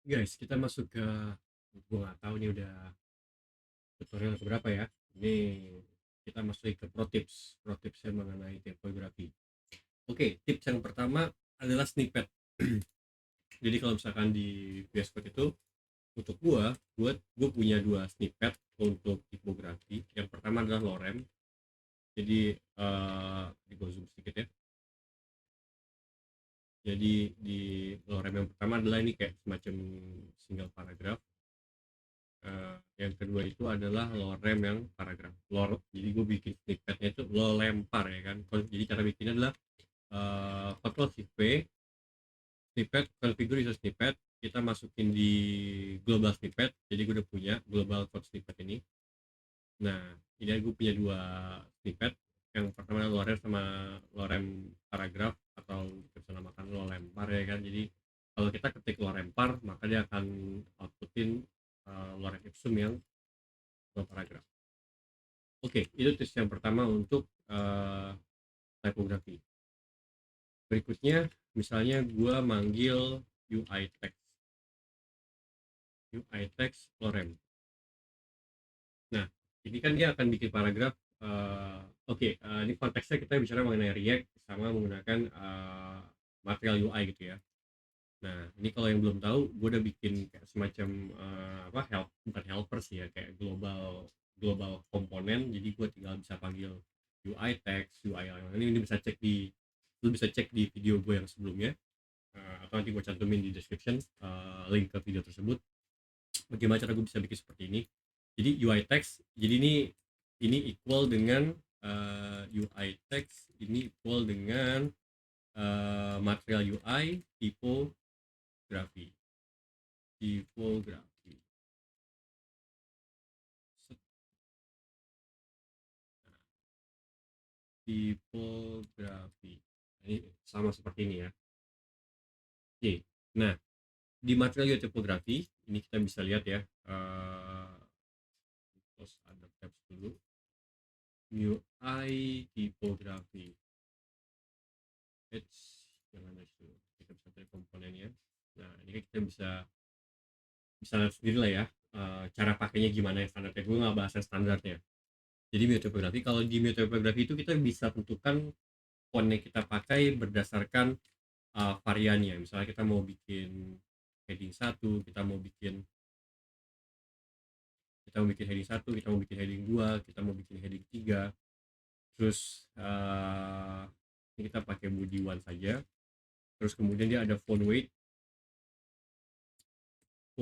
Guys, kita masuk ke gue nggak tahu nih udah tutorial keberapa ya. Ini kita masuk ke pro tipsnya mengenai tipografi. Oke, tips yang pertama adalah snippet. Jadi kalau misalkan di VS Code itu untuk gue punya dua snippet untuk tipografi. Yang pertama adalah lorem. Jadi di gue zoom sedikit ya. Jadi di lorem yang pertama adalah ini kayak semacam single paragraph. Yang kedua itu adalah lorem yang paragraf jadi gue bikin snippetnya itu lo lempar ya kan. Jadi cara bikinnya adalah Ctrl Shift V, snippet configure user snippet, kita masukin di global snippet. Jadi gue udah punya global code snippet ini. Nah, ini gue punya dua snippet. Yang pertama lorem sama lorem paragraf, atau kita bisa namakan lo lempar ya kan. Jadi kalau kita ketik lo lempar, maka dia akan outputin lorem ipsum yang lo paragraf. Oke, itu tips yang pertama untuk typography. Berikutnya, misalnya gue manggil UI text, lorem. Nah, ini kan dia akan bikin paragraf. Ini konteksnya kita bicara mengenai React sama menggunakan material UI gitu ya. Nah, ini kalau yang belum tahu, gue udah bikin kayak semacam bukan helper sih ya, kayak global global komponen. Jadi gue tinggal bisa panggil UI text, UI ini bisa cek di lu bisa cek di video gue yang sebelumnya, atau nanti gue cantumin di description link ke video tersebut. Bagaimana cara gue bisa bikin seperti ini? Jadi UI text, jadi ini equal dengan UI text ini equal dengan material UI typography. Tipografi. Tipografi. Ini sama seperti ini ya. Oke. Nah, di material tipografi ini kita bisa lihat ya. Terus ada tabs dulu. UI tipografi. Jangan itu. Kita bisa cari komponennya. Nah, ini kita bisa bisa lihat sendiri lah ya. Cara pakainya gimana yang standarnya. Gue nggak bahas yang standarnya. Jadi miotopografi, kalau di miotopografi itu kita bisa tentukan font yang kita pakai berdasarkan variannya. Misalnya kita mau bikin heading 1, kita mau bikin heading 1, kita mau bikin heading 2, kita mau bikin heading 3. Terus ini kita pakai body one saja. Terus kemudian dia ada font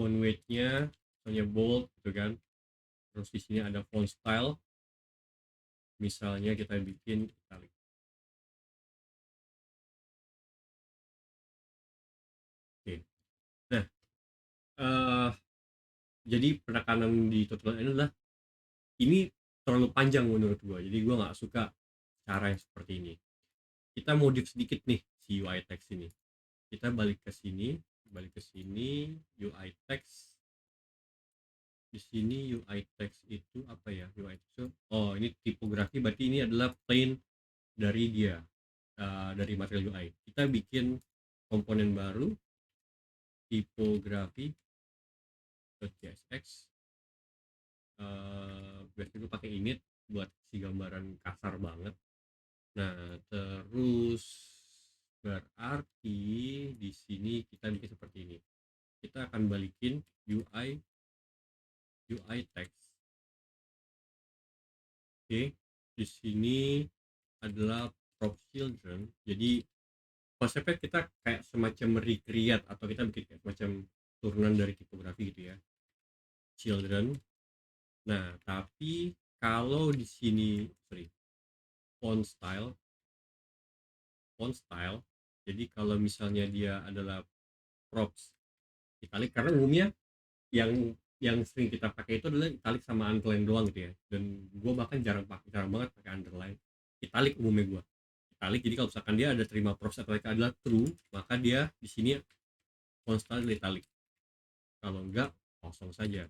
weightnya misalnya bold gitu kan. Terus di sini ada font style, misalnya kita bikin italic. Oke. Nah, uh, jadi penekanan di tutorial ini adalah ini terlalu panjang menurut gue, jadi gue nggak suka cara yang seperti ini. Kita modif sedikit nih si UI text ini. Kita balik ke sini UI text. Di sini UI text itu apa ya? UI text itu, oh ini tipografi, berarti ini adalah plain dari dia, dari material UI. Kita bikin komponen baru, tipografi.csx. Biasanya gue pakai init buat si gambaran kasar banget. Nah, terus berarti di sini kita bikin seperti ini. Kita akan balikin UI text. Oke, di sini adalah prop children. Jadi konsepnya kita kayak semacam recreate, atau kita bikin kayak semacam turunan dari tipografi gitu ya. Children. Nah, tapi kalau di sini font style. Jadi kalau misalnya dia adalah props italic, karena umumnya yang sering kita pakai itu adalah italic sama underline doang gitu ya, dan gue bahkan jarang banget pakai underline. Italic umumnya gue italic. Jadi kalau misalkan dia ada terima props atau adalah true, maka dia di sini font style italic. Kalau enggak, kosong saja.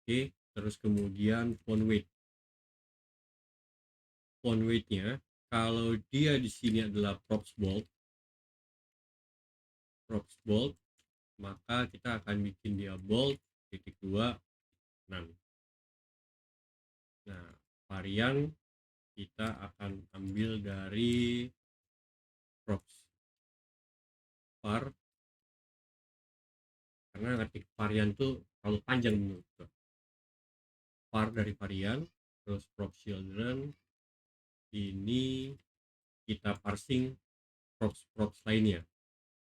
Oke, terus kemudian font weightnya, kalau dia di sini adalah props bold, maka kita akan bikin dia bold, titik 2, none. Nah, varian kita akan ambil dari props var, karena ngetik varian tuh terlalu panjang menurut gue. Var dari varian, terus prop children, ini kita parsing props lainnya,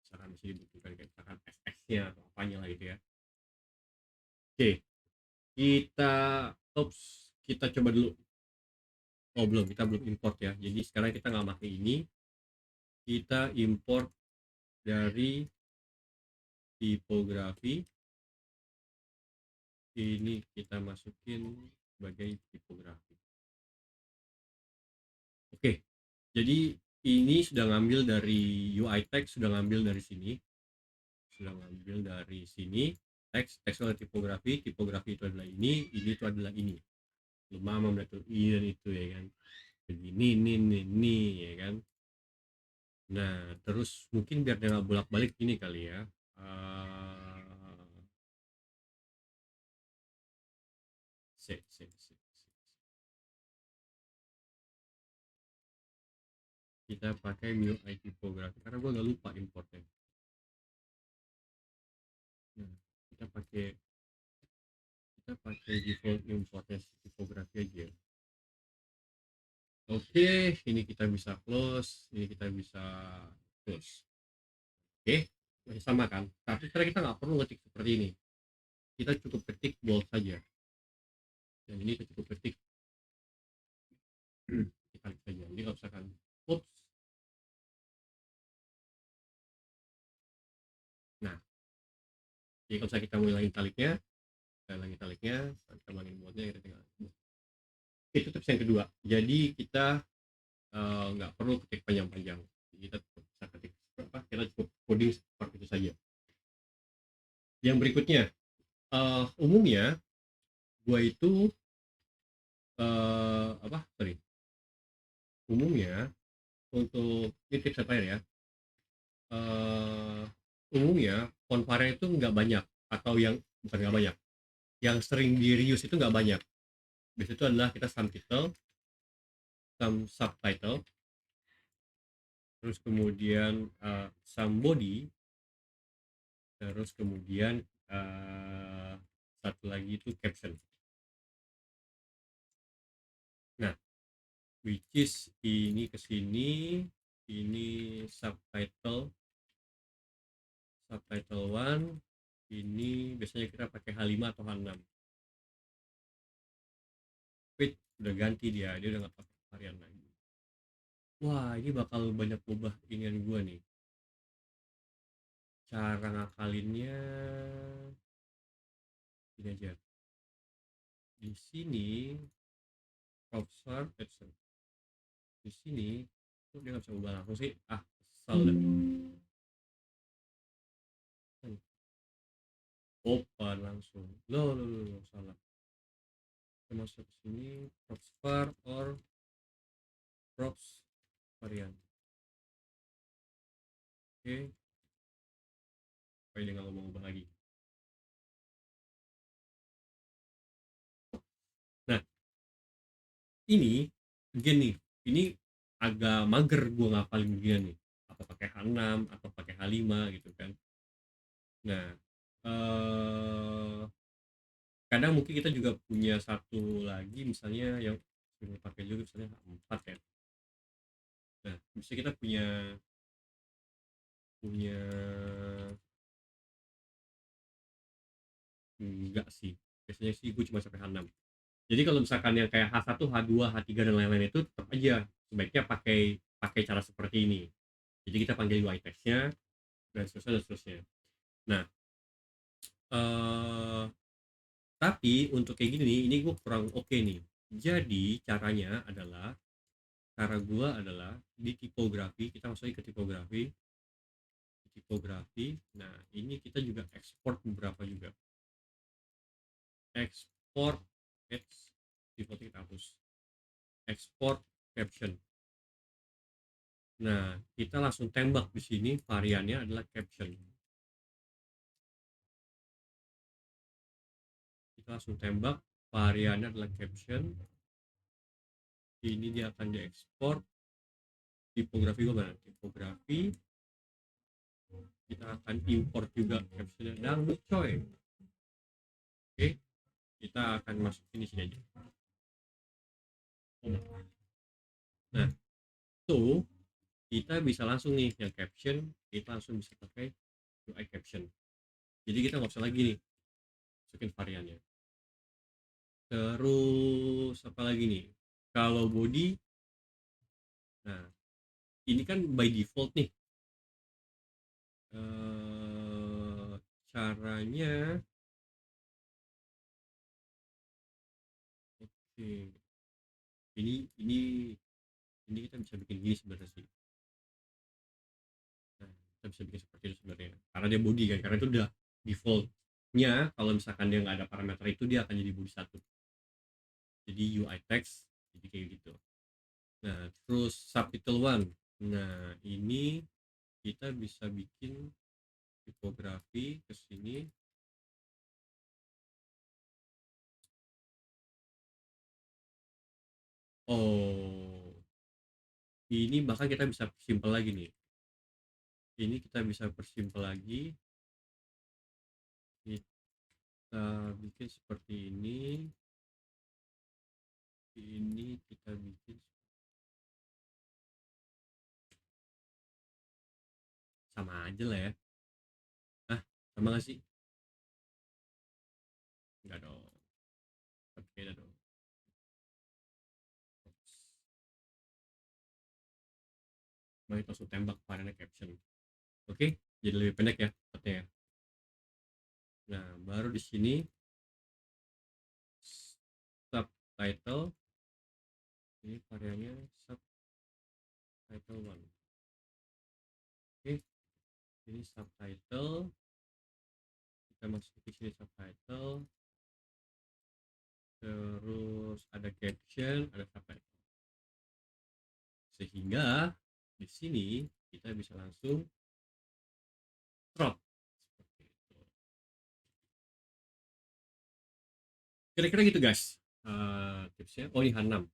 misalkan bisa dibutuhkan kayak misalkan SX-nya atau apanya lah gitu ya. Oke, kita kita coba dulu. Oh belum, kita belum import ya. Jadi sekarang kita nggak pakai ini, kita import dari tipografi. Ini kita masukin sebagai tipografi. Oke, jadi ini sudah ngambil dari UI text, sudah ngambil dari sini, teks adalah tipografi, tipografi itu adalah ini itu adalah ini. Lu mama tuh ini dan itu ya kan, begini ini ya kan. Nah terus mungkin biar dia nggak bolak balik ini kali ya, se, se, se, se. kita pakai MIUI tipografi karena gue nggak lupa importnya. Nah, kita pakai default importnya tipografi aja. Oke, ini kita bisa close, ini kita bisa close. Oke, masih sama kan? Tapi sekarang kita nggak perlu ngetik seperti ini. Kita cukup ketik bold saja. Dan ini kita cukup ketik italic saja. Jadi kalau misalkan, oops. Nah, jadi kalau misalkan kita mau hilangin kita hilangin boldnya, kita tinggal. Itu tips yang kedua. Jadi kita nggak perlu ketik panjang-panjang. Kita bisa ketik berapa? Kita cukup coding seperti itu saja. Yang berikutnya, umumnya gue itu umumnya untuk ini tips terakhir ya, uh, umumnya font varian itu nggak banyak, atau yang bukan nggak banyak, yang sering di reuse itu nggak banyak. Biasanya itu adalah kita some title, some subtitle, terus kemudian some body, terus kemudian satu lagi itu caption. Nah, which is ini kesini, ini subtitle 1, ini biasanya kita pakai H5 atau H6. Fit udah ganti, dia udah nggak pakai varian lagi. Wah, ini bakal banyak ubah inian gue nih. Cara ngakalinnya ini aja. Di sini profesor di sini tuh dia nggak bisa ubah langsung sih. Kesel dah. Open langsung. Lo salah. Kita masuk ke sini profesor or props varian. Oke. Supaya dia nggak ngomong ubah lagi. Nah, ini gini, ini agak mager gue ngapalin dia nih, apa pakai H6 atau pakai H5 gitu kan. Nah, kadang mungkin kita juga punya satu lagi misalnya yang sering pakai juga, misalnya H4 ya. Nah, bisa kita punya punya enggak sih, biasanya sih gue cuma sampai H6. Jadi kalau misalkan yang kayak H1, H2, H3 dan lain-lain itu tetap aja sebaiknya pakai pakai cara seperti ini. Jadi kita panggil UI text-nya dan seterusnya. Nah, eh tapi untuk kayak gini ini gue kurang oke nih. Jadi cara gue adalah di tipografi, kita masukin ke tipografi. Nah, ini kita juga ekspor beberapa juga. Ekspor default kita hapus. Ekspor caption. Nah, kita langsung tembak di sini variannya adalah caption. kita langsung tembak, variannya adalah caption. Ini dia akan diekspor. Tipografi gue mana? Tipografi. Kita akan import juga captionnya dangdut coy. Oke, kita akan masukin di sini aja. Nah, tuh kita bisa langsung nih yang caption, kita langsung bisa pakai UI caption. Jadi kita nggak usah lagi nih masukin variannya. Terus apa lagi nih? Kalau body, nah ini kan by default nih. Caranya, oke, ini kita bisa bikin gini sebenarnya sih. Nah, kita bisa bikin seperti itu sebenarnya. Karena dia body kan, karena itu udah defaultnya. Kalau misalkan dia nggak ada parameter itu, dia akan jadi body satu. Jadi UI text, jadi kayak gitu. Nah, terus subtitle one. Nah, ini kita bisa bikin tipografi ke sini. Oh, ini bahkan kita bisa simple lagi nih. Ini kita bisa persimpel lagi. Kita bikin seperti ini. Ini kita bikin sama aja lah ya. Ah, sama nggak sih? Enggak dong. Beda dong. Baik, langsung tembak variannya caption. Oke, jadi lebih pendek ya katanya. Nah, baru di sini subtitle. Ini variannya subtitle one. Oke, ini subtitle. Kita masuk ke sini subtitle. Terus ada caption, ada subtitle. Sehingga di sini kita bisa langsung crop seperti itu. Kira-kira gitu guys. Tipsnya. Oh, ini H6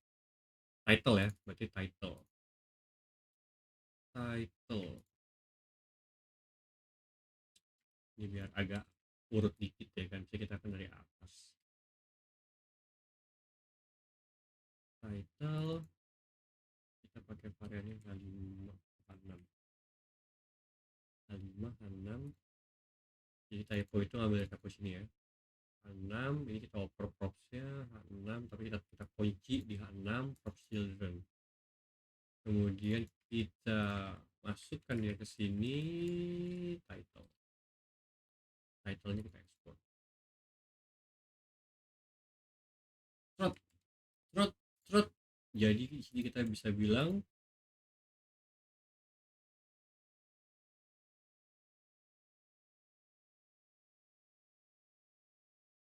title ya, berarti title. Ini biar agak urut dikit ya kan. Jadi kita akan dari atas. Title kita pakai variannya H5 H6 H5 H6. Jadi typo itu ambil dari typo sini ya. H6 ini kita oper propsnya H6, tapi kita kunci di H6 props children. Kemudian kita masukkan dia ke sini, titlenya kita ekspor. Trot trot trot. Jadi di sini kita bisa bilang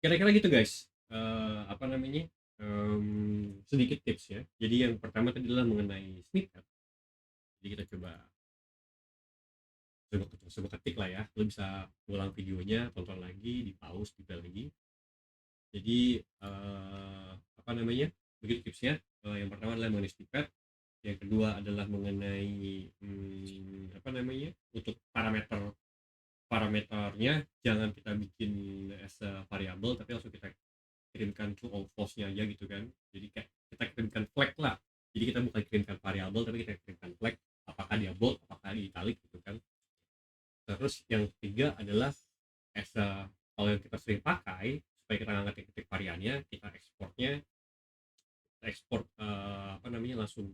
kira-kira gitu guys. Apa namanya, sedikit tips ya. Jadi yang pertama tadi adalah mengenai snippet. Jadi kita coba ketik lah ya. Lo bisa ulang videonya, tonton lagi, di pause, di lagi. Jadi apa namanya, begitu tipsnya. Yang pertama adalah mengenai snippet. Yang kedua adalah mengenai apa namanya, untuk parameternya jangan kita bikin as a variable, tapi langsung kita kirimkan true or false nya aja gitu kan. Jadi kayak kita kirimkan flag lah. Jadi kita bukan kirimkan variable, tapi kita kirimkan flag, apakah dia bold, apakah dia italic gitu kan. Terus yang ketiga adalah as a, kalau yang kita sering pakai supaya kita nggak ngetik-ngetik variannya, kita ekspor apa namanya, langsung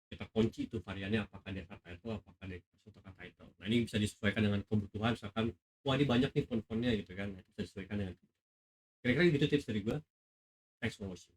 kita kunci itu variannya, apakah dia kata itu, apakah dia satu kata itu. Nah, ini bisa disesuaikan dengan kebutuhan. Misalkan wah ini banyak nih font-fontnya gitu kan, nah, bisa disesuaikan dengan. Kira-kira gitu tips dari gue. Thanks for watching.